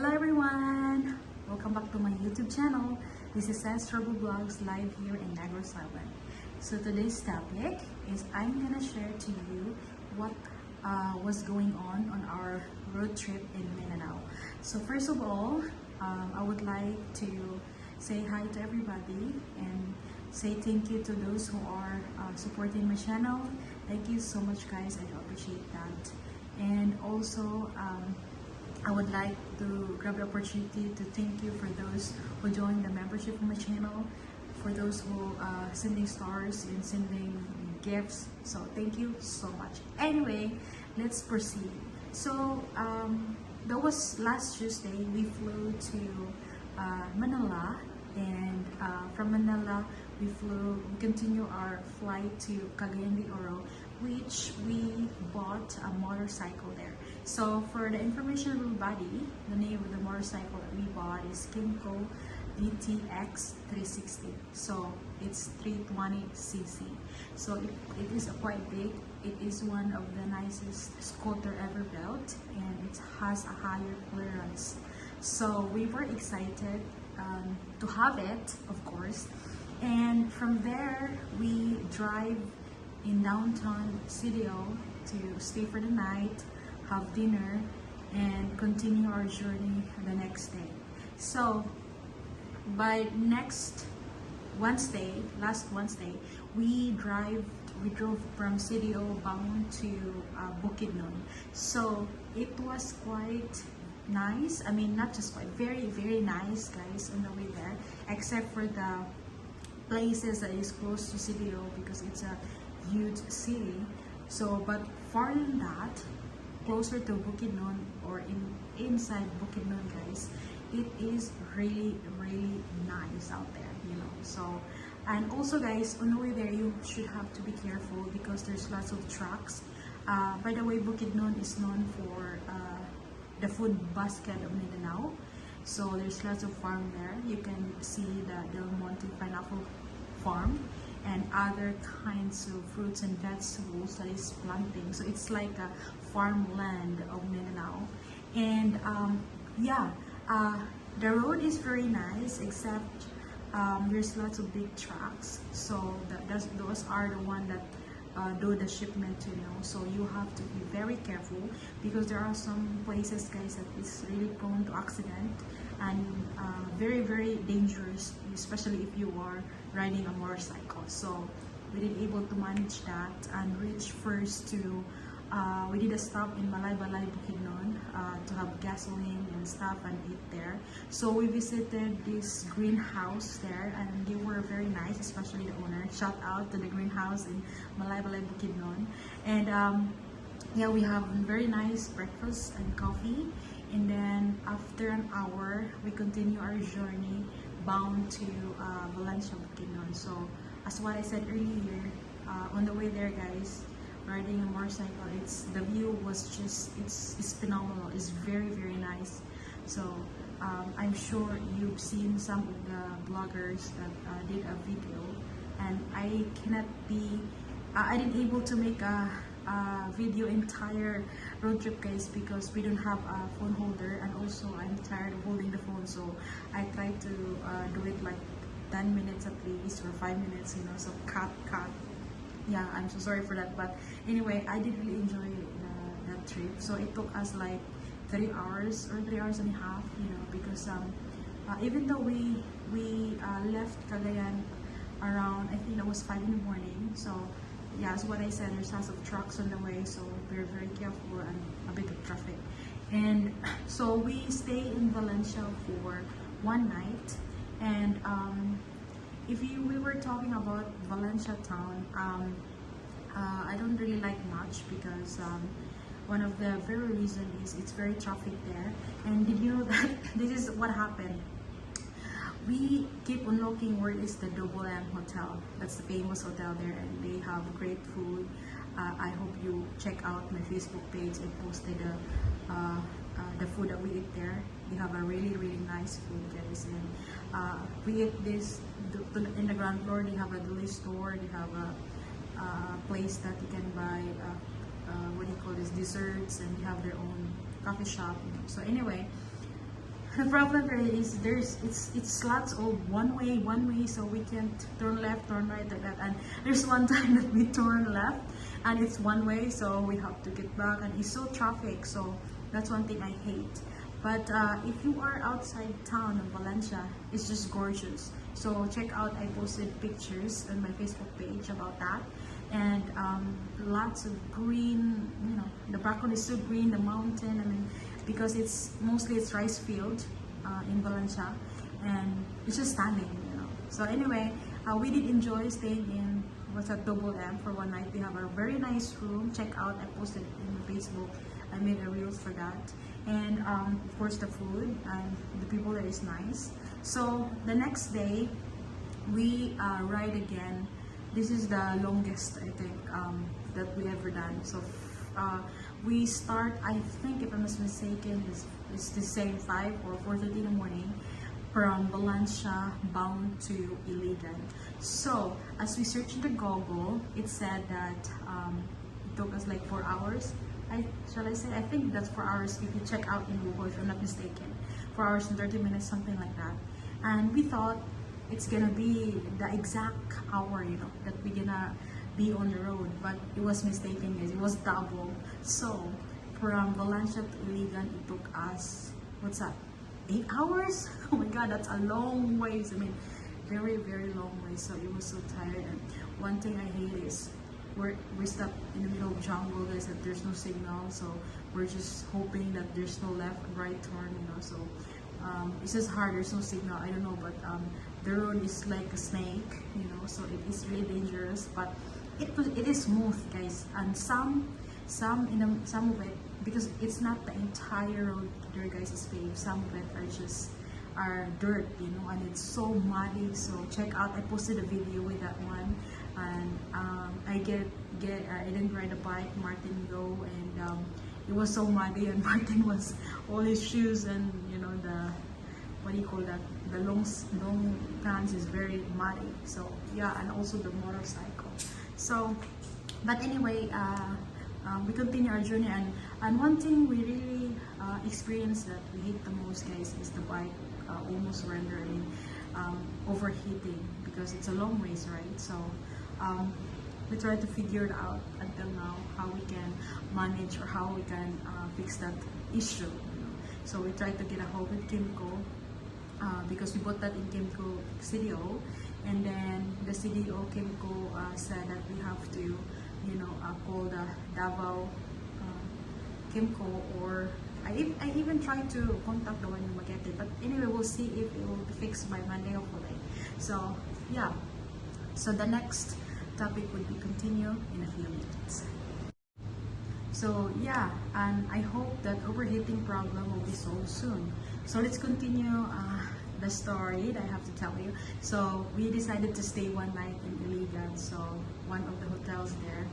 Hello everyone! Welcome back to my YouTube channel. This is Cess Vlogs live here in Negros Island. So today's topic is I'm gonna share to you what was going on our road trip in Mindanao. So first of all, I would like to say hi to everybody and say thank you to those who are supporting my channel. Thank you so much guys, I do appreciate that. And also I would like to grab the opportunity to thank you for those who joined the membership of my channel, for those who sending stars and sending gifts. So thank you so much. Anyway, let's proceed. So that was last Tuesday. We flew to Manila, and from Manila we continue our flight to Cagayan de Oro, which we bought a motorcycle there. So for the information of everybody, the name of the motorcycle that we bought is Kimco DTX 360. So it's 320cc. So it is quite big. It is one of the nicest scooter ever built, and it has a higher clearance. So we were excited to have it, of course. And from there, we drive in downtown CDO to stay for the night, have dinner, and continue our journey the next day. So by last Wednesday, we drove from CDO bound to Bukidnon. So it was quite nice. I mean, not just quite, very nice guys on the way there, except for the places that is close to CDO because it's a huge city. So but far than that, closer to Bukidnon or inside Bukidnon guys, it is really nice out there, you know. So, and also guys, on the way there you should have to be careful because there's lots of trucks. By the way, Bukidnon is known for the food basket of Mindanao. So there's lots of farm there. You can see the Del Monte pineapple farm and other kinds of fruits and vegetables that is planting. So it's like a farmland of Mindanao. And the road is very nice, except there's lots of big trucks. So those are the one that do the shipment, you know. So you have to be very careful because there are some places guys that is really prone to accident and very dangerous, especially if you are riding a motorcycle. So we did able to manage that and reach first to we did a stop in Malaybalay, Bukidnon to have gasoline and stuff and eat there. So we visited this greenhouse there and they were very nice, especially the owner. Shout out to the greenhouse in Malaybalay, Bukidnon. And yeah, we have very nice breakfast and coffee. And then after an hour, we continue our journey bound to Valencia, Bukidnon. So as what I said earlier, on the way there guys, riding a motorcycle, the view was just it's phenomenal. It's very nice. So I'm sure you've seen some of the bloggers that did a video, and I didn't able to make a video entire road trip guys because we don't have a phone holder, and also I'm tired of holding the phone. So I tried to do it like 10 minutes at least or 5 minutes, you know. So cut. Yeah, I'm so sorry for that, but anyway, I did really enjoy that trip. So it took us like 3 hours or 3 hours and a half, you know, because even though we left Cagayan around, I think it was 5 in the morning. So yeah, as what I said, there's lots of trucks on the way, so we're very careful and a bit of traffic. And so we stay in Valencia for one night. And we were talking about Valencia town, I don't really like much because one of the very reason is it's very traffic there. And did you know that this is what happened? We keep on looking where is the Double M Hotel. That's the famous hotel there, and they have great food. I hope you check out my Facebook page. I posted the food that we eat there. They have a really nice food guys, and we eat this in the ground floor. They have a deli store. They have a place that you can buy what do you call this, desserts, and they have their own coffee shop. So anyway, The problem there is it's lots of one way, so we can't turn left, turn right like that. And there's one time that we turn left, and it's one way, so we have to get back, and it's so traffic. So that's one thing I hate. But if you are outside town of Valencia, it's just gorgeous. So check out, I posted pictures on my Facebook page about that. And lots of green, you know, the background is so green, the mountain, I mean, because it's mostly it's rice field in Valencia, and it's just stunning, you know. So anyway, we did enjoy staying in what's at Double M for one night. We have a very nice room. Check out, I posted in my Facebook. I made a reels for that. And of course the food and the people there is nice. So the next day we ride again. This is the longest, I think, that we ever done. So we start, I think if I'm not mistaken, is the same 5 or 4:30 in the morning from Valencia bound to Iligan. So as we searched the Google, it said that it took us like 4 hours. Shall I say? I think that's 4 hours if you check out in Google, if I'm not mistaken. 4 hours and 30 minutes, something like that. And we thought it's gonna be the exact hour, you know, that we're gonna be on the road, but it was mistaken, guys. It was double. So from Valencia to Iligan, it took us, what's that, 8 hours? Oh my god, that's a long ways. I mean, very, very long way. So it was so tired. And one thing I hate is we're stuck in the middle of jungle, guys, that there's no signal. So we're just hoping that there's no left and right turn, you know. So it's just hard, there's no signal, I don't know, but the road is like a snake, you know, so it is really dangerous, but it is smooth, guys. And some of it, because it's not the entire road there, guys, is paved. Some of it are dirt, you know, and it's so muddy. So check out, I posted a video with that one. And I didn't ride a bike, Martin go, and it was so muddy, and Martin was all his shoes and, you know, the, what do you call that, the long pants is very muddy. So yeah, and also the motorcycle. So but anyway, we continue our journey, and one thing we really experienced that we hate the most, guys, is the bike almost surrender. I mean, overheating, because it's a long race, right? So we try to figure it out until now how we can manage or how we can fix that issue, you know? So we try to get a hold with Kimco, because we bought that in Kimco CDO, and then the CDO Kimco said that we have to, you know, call the Davao Kimco, or I even tried to contact the one in Dumaguete, but anyway, we'll see if it will be fixed by Monday, hopefully. So yeah, so the next topic would be continue in a few minutes. So yeah, and I hope that overheating problem will be solved soon. So let's continue the story that I have to tell you. So we decided to stay one night in Iligan. So one of the hotels there,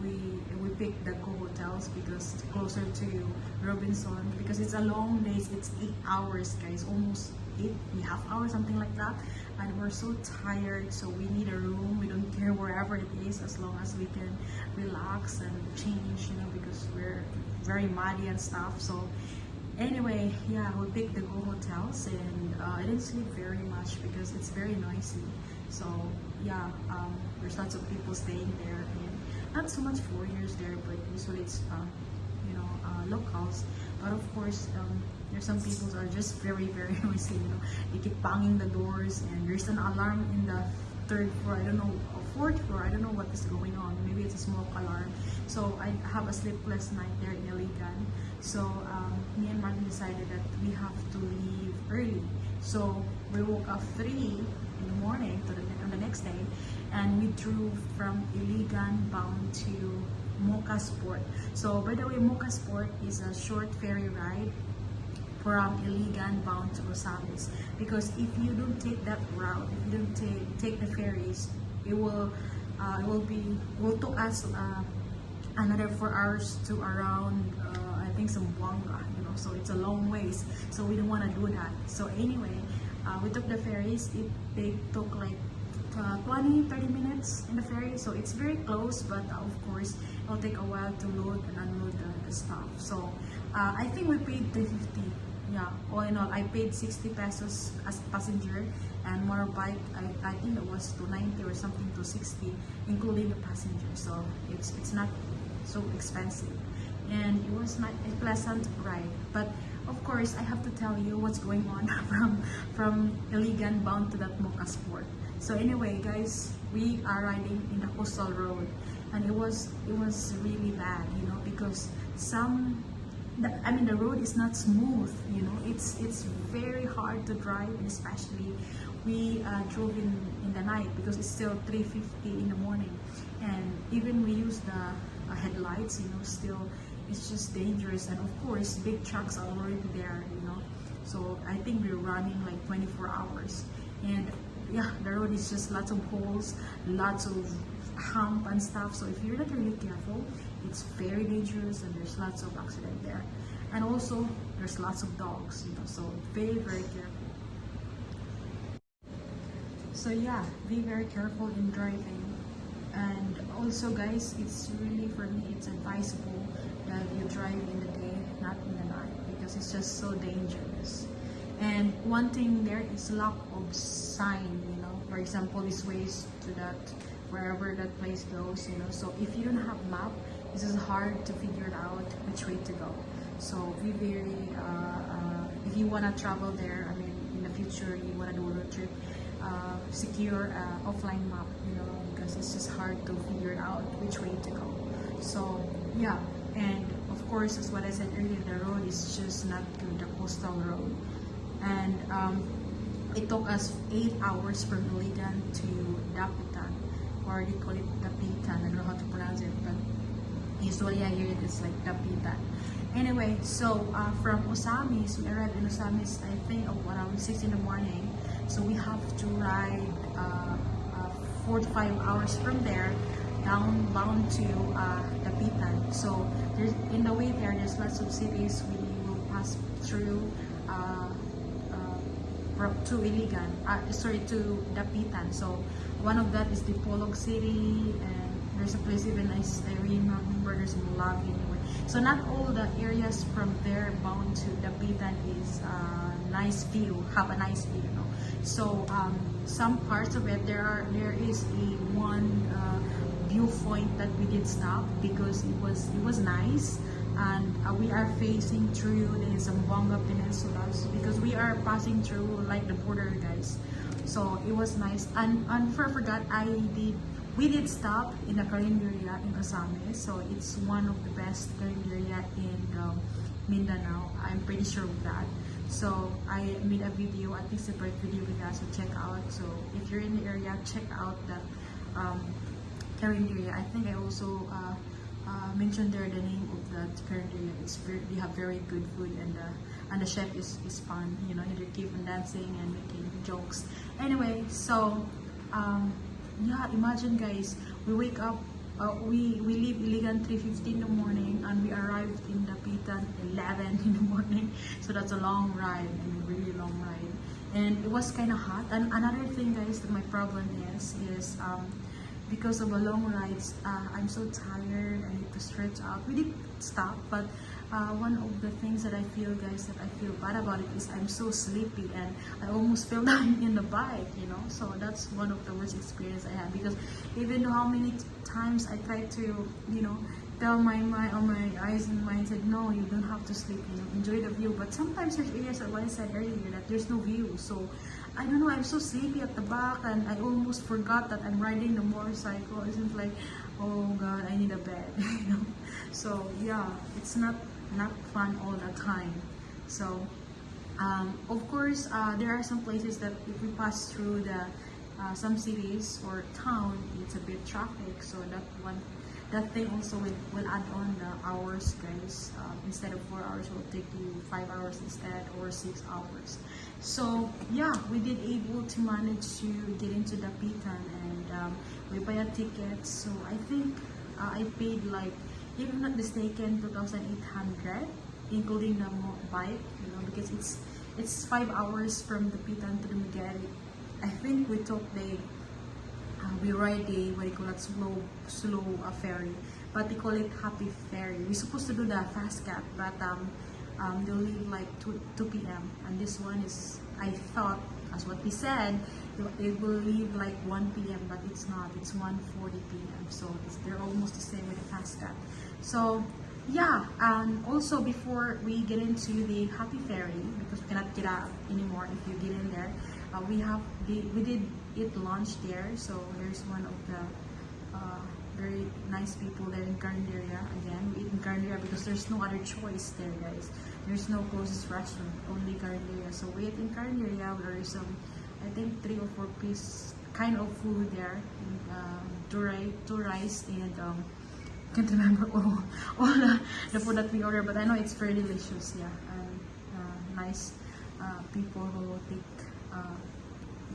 we picked the Go hotels because it's closer to Robinson, because it's a long day. It's 8 hours, guys, almost 8.5 hours, something like that. And we're so tired, so we need a room. We don't care wherever it is, as long as we can relax and change, you know, because we're very muddy and stuff. So anyway, yeah, we picked the Go hotels, and I didn't sleep very much because it's very noisy. So yeah, there's lots of people staying there, and not so much foreigners there, but usually it's you know, locals. But of course, there's some people that are just very, very noisy, you know. They keep banging the doors, and there's an alarm in the 3rd floor, I don't know, or 4th floor, I don't know what is going on. Maybe it's a smoke alarm. So I have a sleepless night there in Iligan. So me and Martin decided that we have to leave early. So we woke up 3 in the morning on the next day, and we drove from Iligan bound to Mocas Port. So by the way, Mocas Port is a short ferry ride from Iligan bound to Rosales, because if you don't take that route, if you don't take the ferries, it will took us another 4 hours to around I think Zamboanga, you know. So it's a long ways, so we don't want to do that. So anyway, we took the ferries. They took like 20-30 minutes in the ferry, so it's very close, but of course it'll take a while to load and unload the stuff. So I think we paid 350, yeah, all in all, I paid 60 pesos as passenger, and motorbike, I think it was 290 or something to 60, including the passenger. So it's not so expensive, and it was not a pleasant ride. But of course, I have to tell you what's going on from Iligan bound to that Mocas port. So anyway, guys, we are riding in the coastal road, and it was really bad, you know, because the road is not smooth, you know. It's very hard to drive, and especially we drove in the night because it's still 3:50 in the morning, and even we use the headlights, you know, still it's just dangerous. And of course, big trucks are already there, you know. So I think we're running like 24 hours, and yeah, the road is just lots of holes, lots of hump and stuff. So if you're not really careful, it's very dangerous, and there's lots of accident there. And also there's lots of dogs, you know, so very careful. So yeah, be very careful in driving. And also guys, it's really, for me, it's advisable that you drive in the day, not in the night, because it's just so dangerous. And one thing there is lack of sign, you know. For example, this ways to that, wherever that place goes, you know. So if you don't have map, this is hard to figure out which way to go. So be very, if you wanna travel there, I mean, in the future, you wanna do a road trip, secure offline map, you know, because it's just hard to figure out which way to go. So yeah, and of course, as what I said earlier, the road is just not good, the coastal road. And it took us 8 hours from Iligan to Dapitan, or they call it Dapitan. I don't know how to pronounce it, but usually I hear it's like Dapitan. Anyway, so from Osamis, we arrived in Osamis, I think, around 6 in the morning. So we have to ride 4 to 5 hours from there bound to Dapitan. So there's, in the way there's lots of cities we will pass through to Iligan, to Dapitan. So one of that is the Polog City, and there's a place even nice, I remember there's Malawi anyway. So not all the areas from there bound to Dapitan is nice view, have a nice view, you know. So some parts of it, there is a one viewpoint that we did stop because it was nice, and we are facing through the Zamboanga Peninsula because we are passing through like the border, guys. So it was nice. And I forgot, we did stop in the Carinderia in Osamis. So it's one of the best Carinderia in Mindanao. I'm pretty sure of that. So I made a video, I think separate video with that, so check out. So if you're in the area, check out that Carinderia. I think I also mentioned there the name of that Carinderia. They have very good food, and the chef is fun, you know. They keep on dancing and making jokes. Anyway, so yeah, imagine guys, we wake up, we leave Iligan 3:50 in the morning, and we arrived in Dapitan 11 in the morning. So that's a long ride, I mean, really long ride. And it was kind of hot. And another thing, guys, that my problem is because of a long rides, I'm so tired, I need to stretch out. We did stop, but one of the things that I feel, guys, that I feel bad about it is I'm so sleepy, and I almost fell down in the bike, you know. So that's one of the worst experience I had, because even though how many times I tried to, you know, tell my eyes and mind said, no, you don't have to sleep, you know, enjoy the view. But sometimes there's areas, like what I said earlier, that there's no view. So I don't know, I'm so sleepy at the back, and I almost forgot that I'm riding the motorcycle. It's just like, oh god, I need a bed, you know. So yeah, it's not fun all the time. So of course, there are some places that if we pass through the some cities or town, it's a bit traffic. So that thing also will add on the hours, guys. Instead of 4 hours, it will take you 5 hours instead, or 6 hours. So yeah, we did able to manage to get into Dapitan, and we buy a ticket. So I think I paid, like, if I'm not mistaken, 2,800, including the bike, you know, because it's 5 hours from Dapitan to Dumaguete. I think we took we ride the, what do you call it, slow ferry, but they call it happy ferry. We're supposed to do the fast cat, but they'll leave like 2 p.m. and this one is, I thought, as what we said, it will leave like 1 p.m. but it's not, it's 1:40 p.m. so they're almost the same with the fast cat. So yeah, and also before we get into the Happy Ferry, because we cannot get out anymore if you get in there, we did eat lunch there. So there's one of the very nice people there in Carinderia. Again, we eat in Carinderia because there's no other choice there, guys. There's no closest restaurant, only Carinderia. So we ate in Carinderia. There is some, I think, 3 or 4 piece kind of food there, two rice and can't remember all the food that we ordered, but I know it's very delicious. Yeah, and nice people who take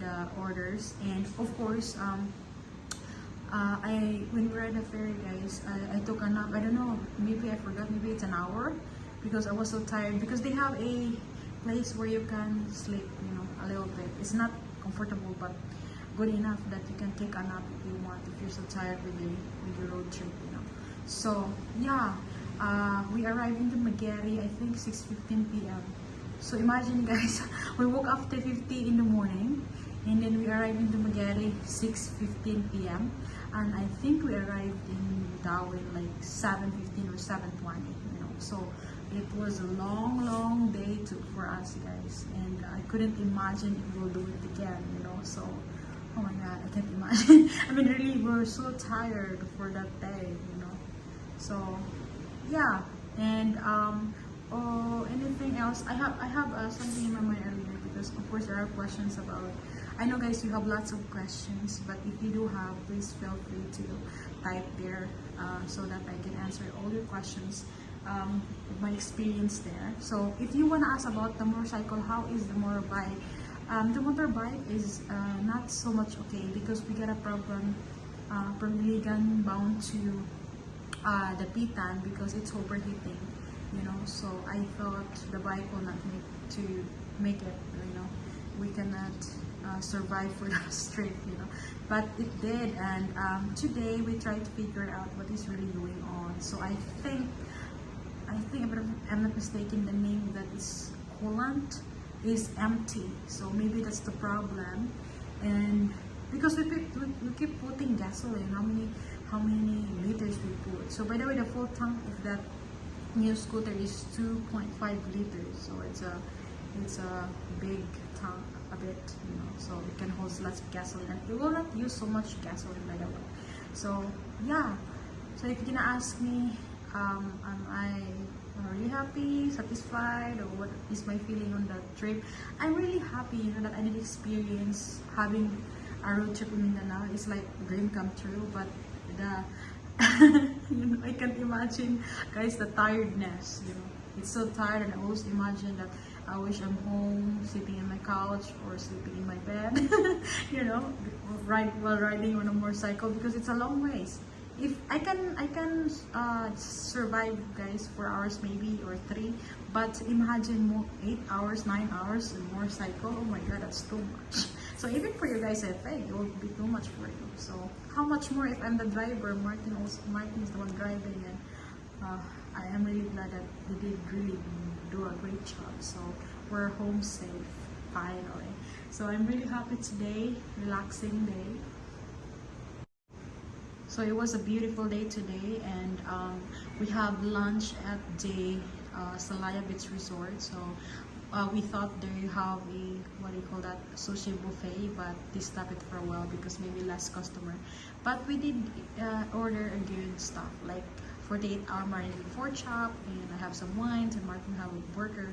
the orders. And of course, when we were at the ferry, guys, I took a nap. I don't know, maybe I forgot, maybe it's an hour, because I was so tired. Because they have a place where you can sleep, you know, a little bit. It's not comfortable, but good enough that you can take a nap if you want, if you're so tired with your road trip, you know. So yeah, we arrived in Dumaguete, I think 6:15 p.m. So imagine, guys, we woke up 10:50 in the morning, and then we arrived in Dumaguete 6:15 p.m. and I think we arrived in Mindanao like 7:15 or 7:20, you know. So it was a long day for us, guys, and I couldn't imagine if we'll do it again, you know. So oh my god, I can't imagine. I mean, really, we're so tired for that day, you know. So yeah, and anything else? I have something in my mind earlier, because of course there are questions about. I know, guys, you have lots of questions, but if you do have, please feel free to type there so that I can answer all your questions. My experience there. So if you want to ask about the motorcycle, how is the motorbike? The motorbike is not so much okay, because we got a problem from Iligan bound to Dapitan because it's overheating, you know. So I thought the bike will not make it, you know. We cannot survive for the trip, you know. But it did, and today we tried to figure out what is really going on. So I think if I'm not mistaken, the name that is coolant is empty, so maybe that's the problem. And because we keep putting gasoline, how many liters we put. So by the way, the full tank of that new scooter is 2.5 liters, so it's a big tank, a bit, you know, so it can hold lots of gasoline, and it will not use so much gasoline, by the way. So yeah, so if you're gonna ask me, am I really happy, satisfied, or what is my feeling on that trip? I'm really happy, you know, that I did experience having a road trip in Mindanao. It's like a dream come true, but the you know, I can't imagine, guys, the tiredness, you know. It's so tired, and I always imagine that I wish I'm home, sitting in my couch or sleeping in my bed, you know, while riding on a motorcycle, because it's a long ways. If I can survive, guys, 4 hours maybe, or 3, but imagine 8 hours, 9 hours in motorcycle. Oh my god, that's too much. So even for you guys, I think it will be too much for you. So how much more if I'm the driver? Martin is the one driving, and I am really glad that they did really do a great job. So we're home safe finally. So I'm really happy today, relaxing day. So it was a beautiful day today, and we have lunch at the Salaya Beach Resort. So we thought they have a, what do you call that, sushi buffet, but they stopped it for a while because maybe less customer. But we did order a good stuff, like 48-hour marinated pork chop, and I have some wines, and Martin have a burger,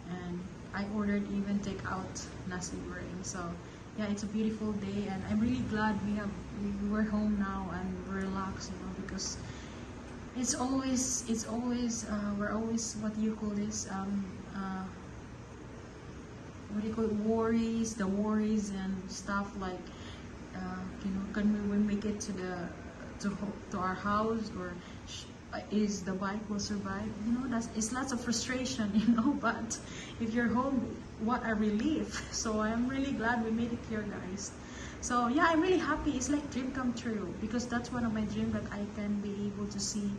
and I ordered even take out nasi goreng. So yeah, it's a beautiful day, and I'm really glad we're home now and we're relaxed, you know, because it's always we're always, what do you call this, what do you call it, worries and stuff, like you know, can we make it to our house, or is the bike will survive, you know. It's lots of frustration, you know. But if you're home, what a relief. So I'm really glad we made it here, guys. So yeah, I'm really happy. It's like dream come true, because that's one of my dreams, that I can be able to see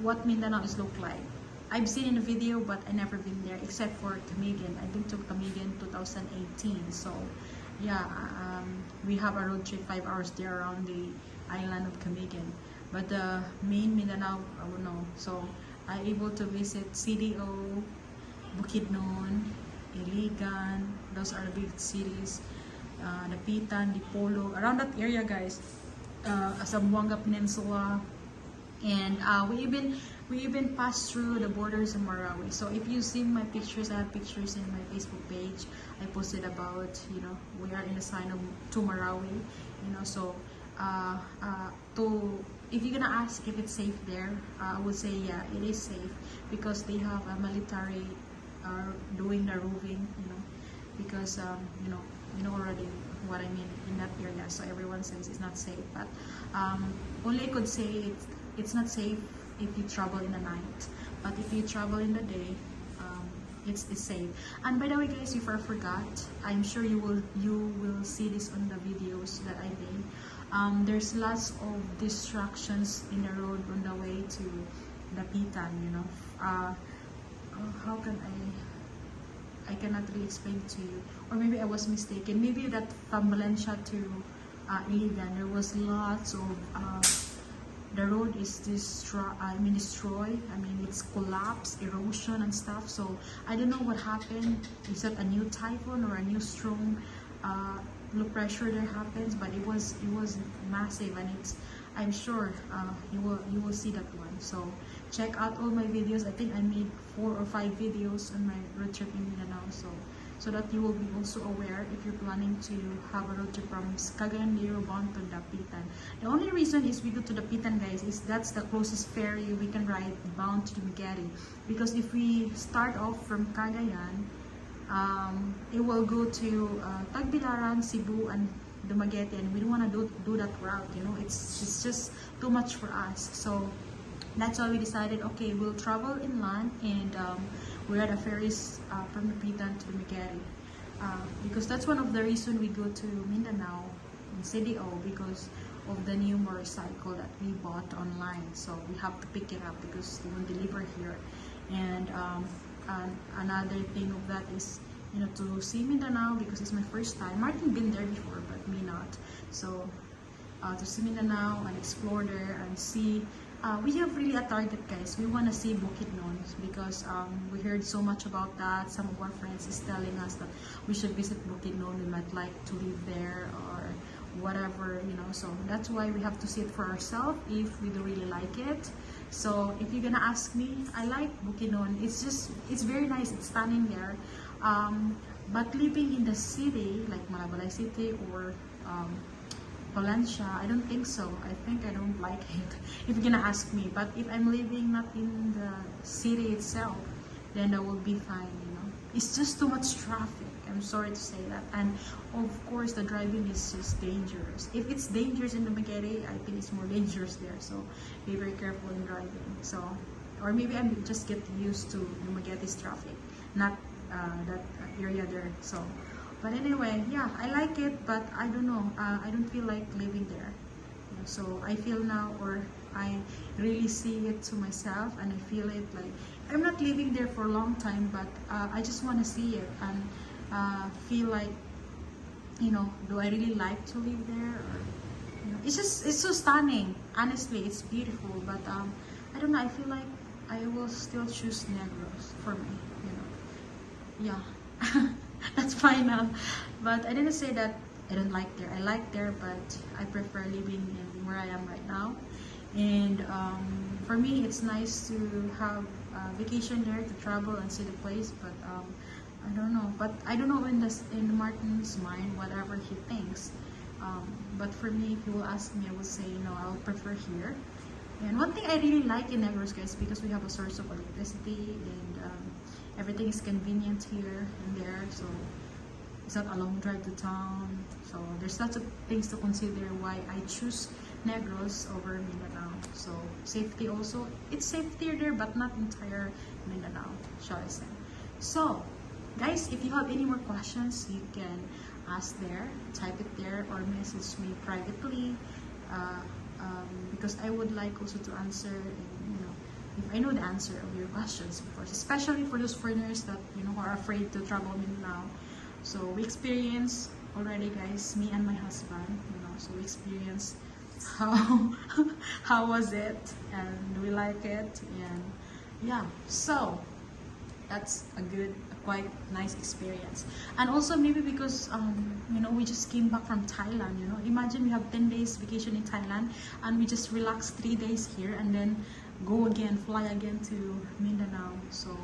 what Mindanao is look like. I've seen in the video, but I never been there except for Dumaguete. I've been to Dumaguete 2018. So yeah, we have a road trip 5 hours there around the island of Dumaguete. But the main Mindanao, I don't know. So I able to visit CDO, Bukidnon, Iligan. Those are the big cities. Dapitan, Dipolo, around that area, guys. Zamboanga Peninsula, and we even passed through the borders of Marawi. So if you see my pictures, I have pictures in my Facebook page. I posted about, you know, we are in the sign of to Marawi, you know. So if you're gonna ask if it's safe there, I would say yeah, it is safe, because they have a military doing the roving, you know, because you know already what I mean in that area. So everyone says it's not safe, but only I could say it's not safe if you travel in the night, but if you travel in the day, it's safe. And by the way, guys, if I forgot, I'm sure you will see this on the videos that I made. There's lots of distractions in the road on the way to Dapitan, you know. How can I cannot really explain to you, or maybe I was mistaken. Maybe that from Valencia to Iligan, there was lots of the road is destroyed. I mean, it's collapsed, erosion and stuff. So I don't know what happened. Is it a new typhoon or a new strong low pressure that happens? But it was massive, and I'm sure you will see that one. So check out all my videos. I think I made 4 or 5 videos on my road trip in Mindanao, so that you will be also aware if you're planning to have a road trip from Cagayan de Oro bound to Dapitan. The only reason is we go to Dapitan, guys, is that's the closest ferry we can ride bound to Dumaguete. Because if we start off from Cagayan, it will go to Tagbilaran, Cebu, and Dumaguete, and we don't want to do that route, you know. It's just too much for us. So that's why we decided, okay, we'll travel inland, and we had a ferries from Dapitan to Dumaguete, because that's one of the reasons we go to Mindanao in CDO, because of the new motorcycle that we bought online. So we have to pick it up because they won't deliver here. And another thing of that is, you know, to see Mindanao, because it's my first time. Martin been there before, but me not. So to see Mindanao and explore there and see. We have really a target, guys. We want to see Bukidnon, because we heard so much about that. Some of our friends is telling us that we should visit Bukidnon. We might like to live there or whatever, you know. So that's why we have to see it for ourselves if we do really like it. So if you're gonna ask me, I like Bukidnon. It's very nice. It's stunning there. But living in the city like Malaybalay city or Valencia, I don't think so. I think I don't like it, if you're gonna ask me. But if I'm living not in the city itself, then that will be fine, you know. It's just too much traffic. I'm sorry to say that. And of course, the driving is just dangerous. If it's dangerous in Dumaguete, I think it's more dangerous there. So be very careful in driving. So, or maybe I'm just get used to Dumaguete's traffic, not that area there. So. But anyway, yeah, I like it, but I don't know. I don't feel like living there. So I feel now, or I really see it to myself, and I feel it like I'm not living there for a long time, but I just want to see it and feel like, you know, do I really like to live there? Or, you know, it's so stunning. Honestly, it's beautiful, but I don't know. I feel like I will still choose Negros for me. You know, yeah. That's final. But I didn't say that I don't like there. I like there, but I prefer living in where I am right now. And for me, it's nice to have a vacation there, to travel and see the place. But I don't know. But I don't know in Martin's mind, whatever he thinks. But for me, if you will ask me, I would say no. I would prefer here. And one thing I really like in Negros, guys, because we have a source of electricity, and everything is convenient here and there, so it's not a long drive to town. So there's lots of things to consider why I choose Negros over Mindanao. So safety also, it's safety there, but not entire Mindanao, shall I say. So guys, if you have any more questions, you can ask there, type it there, or message me privately, because I would like also to answer, and, you know, if I know the answer of your questions, of course, especially for those foreigners that, you know, are afraid to travel Mindanao. So we experienced already, guys, me and my husband, you know, so we experienced how how was it, and we like it, and yeah, so that's a quite nice experience. And also maybe because you know, we just came back from Thailand, you know, imagine we have 10 days vacation in Thailand and we just relax 3 days here and then go again, fly again to Mindanao. So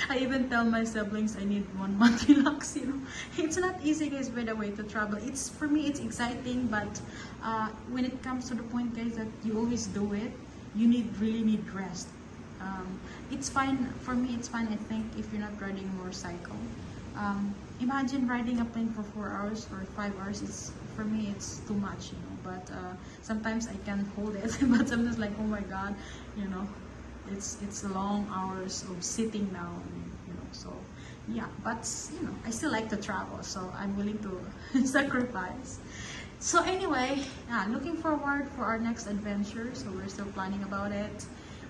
I even tell my siblings I need 1 month relax, you know. It's not easy, guys, by the way, to travel. It's, for me, it's exciting, but when it comes to the point, guys, that you always do it, you really need rest. It's fine for me, it's fine, I think, if you're not riding a motorcycle. Imagine riding a plane for 4 hours or 5 hours. It's, for me, it's too much, you know. But sometimes I can hold it, but sometimes like, oh my god, you know, it's long hours of sitting down, you know. So yeah, but you know, I still like to travel, so I'm willing to sacrifice. So anyway, looking forward for our next adventure. So we're still planning about it.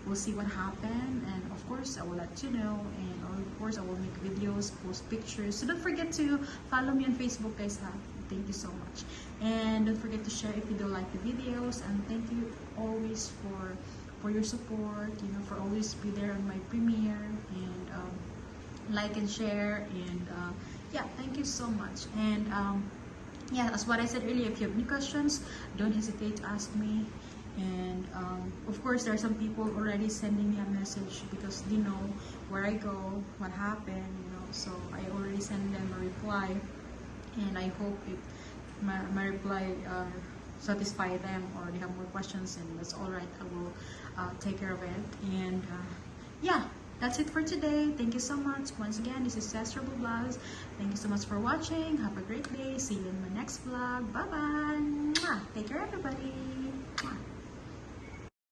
We'll see what happened, and of course I will let you know, and of course I will make videos, post pictures. So don't forget to follow me on Facebook, guys. Thank you so much, and don't forget to share if you do like the videos, and thank you always for your support, you know, for always be there on my premiere, and like and share, and yeah, thank you so much. And yeah, as what I said earlier, if you have any questions, don't hesitate to ask me. And of course, there are some people already sending me a message because they know where I go, what happened, you know. So I already sent them a reply, and I hope my reply satisfy them, or they have more questions, and that's all right. I will take care of it. And yeah, that's it for today. Thank you so much. Once again, this is Cess Vlogs. Thank you so much for watching. Have a great day. See you in my next vlog. Bye bye. Take care, everybody.